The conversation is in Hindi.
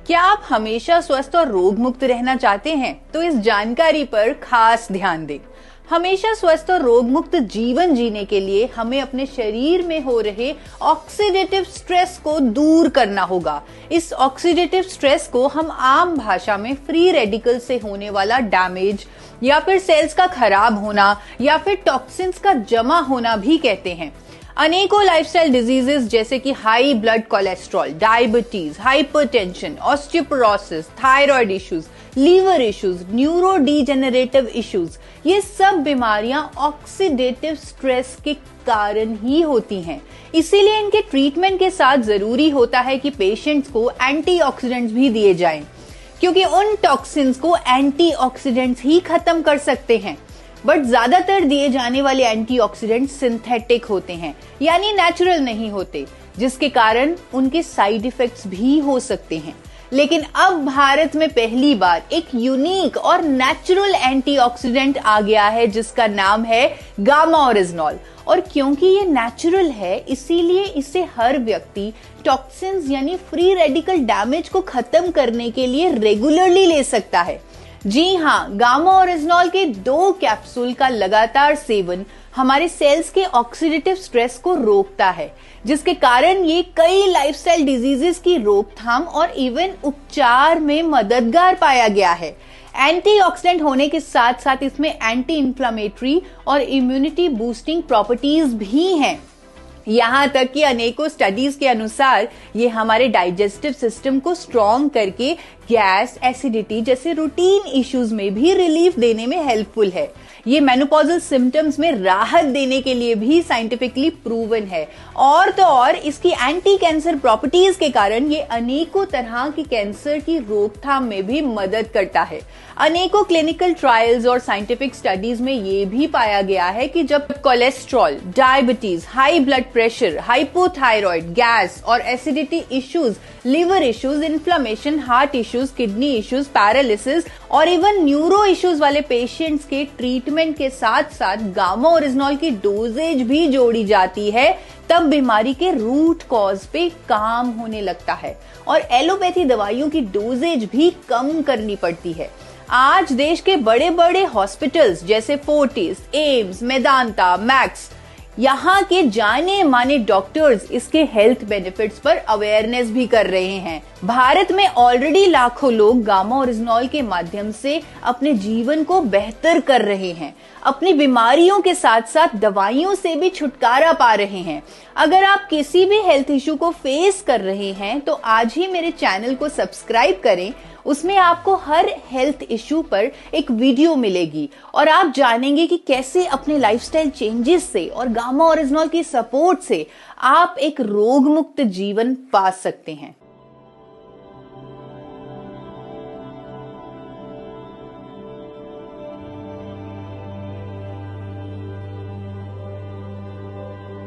क्या आप हमेशा स्वस्थ और रोग मुक्त रहना चाहते हैं? तो इस जानकारी पर खास ध्यान दें। हमेशा स्वस्थ और रोग मुक्त जीवन जीने के लिए हमें अपने शरीर में हो रहे ऑक्सीडेटिव स्ट्रेस को दूर करना होगा। इस ऑक्सीडेटिव स्ट्रेस को हम आम भाषा में फ्री रेडिकल से होने वाला डैमेज या फिर सेल्स का खराब होना या फिर टॉक्सिन्स का जमा होना भी कहते हैं। अनेकों लाइफस्टाइल डिजीजेस जैसे कि high blood cholesterol, diabetes, hypertension, osteoporosis, thyroid issues, liver issues, neuro degenerative issues, ये सब बीमारियां ऑक्सीडेटिव स्ट्रेस के कारण ही होती हैं। इसीलिए इनके ट्रीटमेंट के साथ जरूरी होता है कि पेशेंट्स को एंटीऑक्सीडेंट्स भी दिए जाएं, क्योंकि उन टॉक्सिन्स को एंटीऑक्सीडेंट्स ही खत्म कर सकते हैं। बट ज्यादातर दिए जाने वाले एंटीऑक्सीडेंट सिंथेटिक होते हैं, यानी नेचुरल नहीं होते, जिसके कारण उनके साइड इफेक्ट्स भी हो सकते हैं। लेकिन अब भारत में पहली बार एक यूनिक और नेचुरल एंटीऑक्सीडेंट आ गया है जिसका नाम है गामा ओरिजिनॉल। और क्योंकि ये नेचुरल है, इसीलिए इसे हर व्यक्ति टॉक्सिन्स यानी फ्री रेडिकल डैमेज को खत्म करने के लिए रेगुलरली ले सकता है। जी हाँ, गामा ओरिजिनॉल के 2 कैप्सूल का लगातार सेवन हमारे सेल्स के ऑक्सीडेटिव स्ट्रेस को रोकता है, जिसके कारण ये कई लाइफस्टाइल डिजीजेस की रोकथाम और इवन उपचार में मददगार पाया गया है। एंटीऑक्सीडेंट होने के साथ साथ इसमें एंटी इंफ्लेमेटरी और इम्यूनिटी बूस्टिंग प्रॉपर्टीज भी हैं। यहाँ तक कि अनेकों स्टडीज के अनुसार ये हमारे डाइजेस्टिव सिस्टम को स्ट्रॉन्ग करके गैस, एसिडिटी जैसे रूटीन इश्यूज में भी रिलीफ देने में हेल्पफुल है। ये मेनोपॉजल सिम्टम्स में राहत देने के लिए भी साइंटिफिकली प्रूवन है। और तो और इसकी एंटी कैंसर प्रॉपर्टीज के कारण ये अनेकों तरह की कैंसर की रोकथाम में भी मदद करता है। अनेकों क्लिनिकल ट्रायल्स और साइंटिफिक स्टडीज में ये भी पाया गया है कि जब cholesterol, diabetes, high blood pressure, hypothyroid, gas और acidity issues, liver issues, inflammation, heart issues, kidney issues, paralysis और इवन न्यूरो इश्यूज वाले पेशेंट्स के ट्रीटमेंट के साथ साथ गामा ओरिजिनॉल की डोजेज भी जोड़ी जाती है, तब बीमारी के रूट कॉज पे काम होने लगता है और एलोपैथी दवाइयों की डोजेज भी कम करनी पड़ती है। आज देश के बड़े बड़े हॉस्पिटल्स जैसे फोर्टिस, एम्स, मेदांता, मैक्स, यहाँ के जाने माने डॉक्टर्स इसके हेल्थ बेनिफिट्स पर अवेयरनेस भी कर रहे हैं। भारत में ऑलरेडी लाखों लोग गामा ओरिजिनॉल के माध्यम से अपने जीवन को बेहतर कर रहे हैं, अपनी बीमारियों के साथ साथ दवाइयों से भी छुटकारा पा रहे हैं। अगर आप किसी भी हेल्थ इश्यू को फेस कर रहे हैं तो आज ही मेरे चैनल को सब्सक्राइब करें। उसमें आपको हर हेल्थ इश्यू पर एक वीडियो मिलेगी और आप जानेंगे कि कैसे अपने लाइफस्टाइल चेंजेस से और गामा ओरिजिनॉल की सपोर्ट से आप एक रोग मुक्त जीवन पा सकते हैं।